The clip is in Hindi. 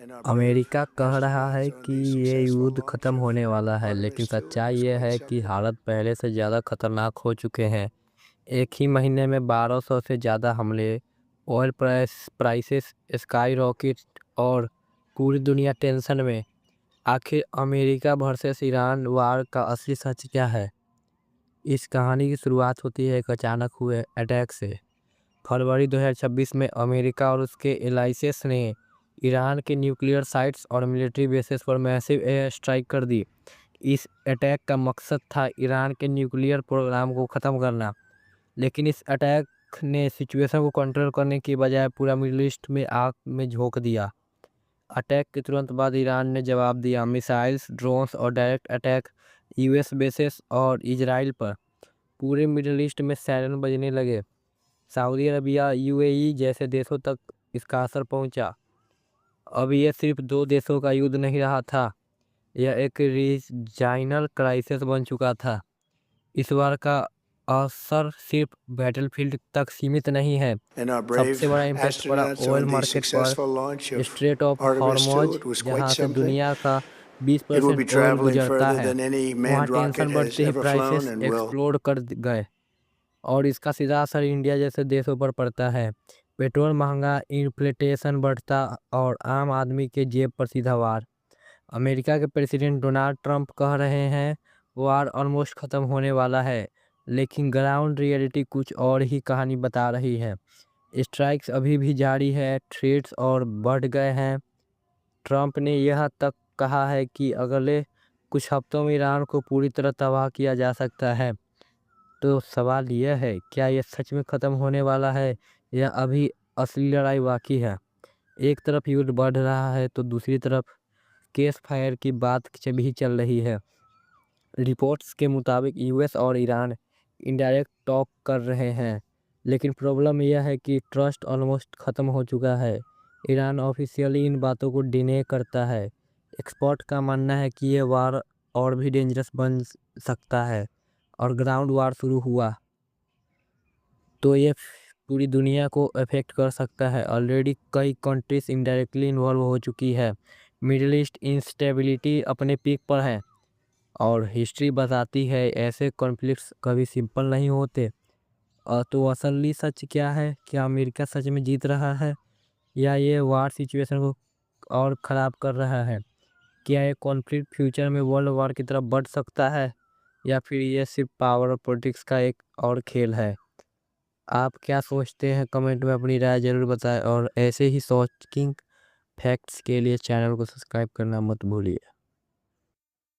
अमेरिका कह रहा है कि ये युद्ध खत्म होने वाला है, लेकिन सच्चाई ये है कि हालात पहले से ज़्यादा खतरनाक हो चुके हैं। एक ही महीने में 1200 से ज़्यादा हमले, ऑयल प्राइसेस स्काई रॉकेट और पूरी दुनिया टेंशन में। आखिर अमेरिका वर्सेस ईरान वार का असली सच क्या है? इस कहानी की शुरुआत होती है एक अचानक हुए अटैक से। फरवरी 2026 में अमेरिका और उसके एलाइसेस ने ईरान के न्यूक्लियर साइट्स और मिलिट्री बेसेस पर मैसिव एयर स्ट्राइक कर दी। इस अटैक का मकसद था ईरान के न्यूक्लियर प्रोग्राम को ख़त्म करना, लेकिन इस अटैक ने सिचुएशन को कंट्रोल करने की बजाय पूरा मिडिल ईस्ट में आग में झोंक दिया। अटैक के तुरंत बाद ईरान ने जवाब दिया, मिसाइल्स, ड्रोन्स और डायरेक्ट अटैक यूएस बेसेस और इजराइल पर। पूरे मिडिल ईस्ट में सायरन बजने लगे। सऊदी अरबिया, यूएई जैसे देशों तक इसका असर पहुंचा। अब यह सिर्फ दो देशों का युद्ध नहीं रहा था, यह एक रीजनल क्राइसिस बन चुका था। इस बार का असर सिर्फ बैटलफील्ड तक सीमित नहीं है। सबसे बड़ा इम्पैक्ट पड़ा ऑयल मार्केट पर। स्ट्रेट ऑफ हॉर्मुज, जहां से दुनिया का 20% ऑयल गुजरता है, वहां टेंशन बढ़ते ही प्राइसेस एक्सप्लोड कर गए और इसका सीधा असर इंडिया जैसे देशों पर पड़ता है। पेट्रोल महंगा, इन्फ्लेशन बढ़ता और आम आदमी के जेब पर सीधा वार। अमेरिका के प्रेसिडेंट डोनाल्ड ट्रंप कह रहे हैं वार ऑलमोस्ट ख़त्म होने वाला है, लेकिन ग्राउंड रियलिटी कुछ और ही कहानी बता रही है। स्ट्राइक्स अभी भी जारी है, थ्रेट्स और बढ़ गए हैं। ट्रंप ने यह तक कहा है कि अगले कुछ हफ्तों में ईरान को पूरी तरह तबाह किया जा सकता है। तो सवाल यह है, क्या यह सच में ख़त्म होने वाला है या अभी असली लड़ाई बाकी है? एक तरफ युद्ध बढ़ रहा है तो दूसरी तरफ केस फायर की बात भी चल रही है। रिपोर्ट्स के मुताबिक यूएस और ईरान इनडायरेक्ट टॉक कर रहे हैं, लेकिन प्रॉब्लम यह है कि ट्रस्ट ऑलमोस्ट ख़त्म हो चुका है। ईरान ऑफिशियली इन बातों को डिने करता है। एक्सपर्ट का मानना है कि यह वार और भी डेंजरस बन सकता है और ग्राउंड वार शुरू हुआ तो ये पूरी दुनिया को अफेक्ट कर सकता है। ऑलरेडी कई कंट्रीज इनडायरेक्टली इन्वॉल्व हो चुकी है। मिडिल ईस्ट इंस्टेबिलिटी अपने पीक पर है और हिस्ट्री बताती है ऐसे कॉन्फ्लिक्ट्स कभी सिंपल नहीं होते। तो असली सच क्या है? क्या अमेरिका सच में जीत रहा है या ये वार सिचुएशन को और ख़राब कर रहा है? क्या ये कॉन्फ्लिक्ट फ्यूचर में वर्ल्ड वार की तरफ बढ़ सकता है या फिर ये सिर्फ पावर और पॉलिटिक्स का एक और खेल है? आप क्या सोचते हैं? कमेंट में अपनी राय ज़रूर बताएं और ऐसे ही शॉकिंग फैक्ट्स के लिए चैनल को सब्सक्राइब करना मत भूलिए।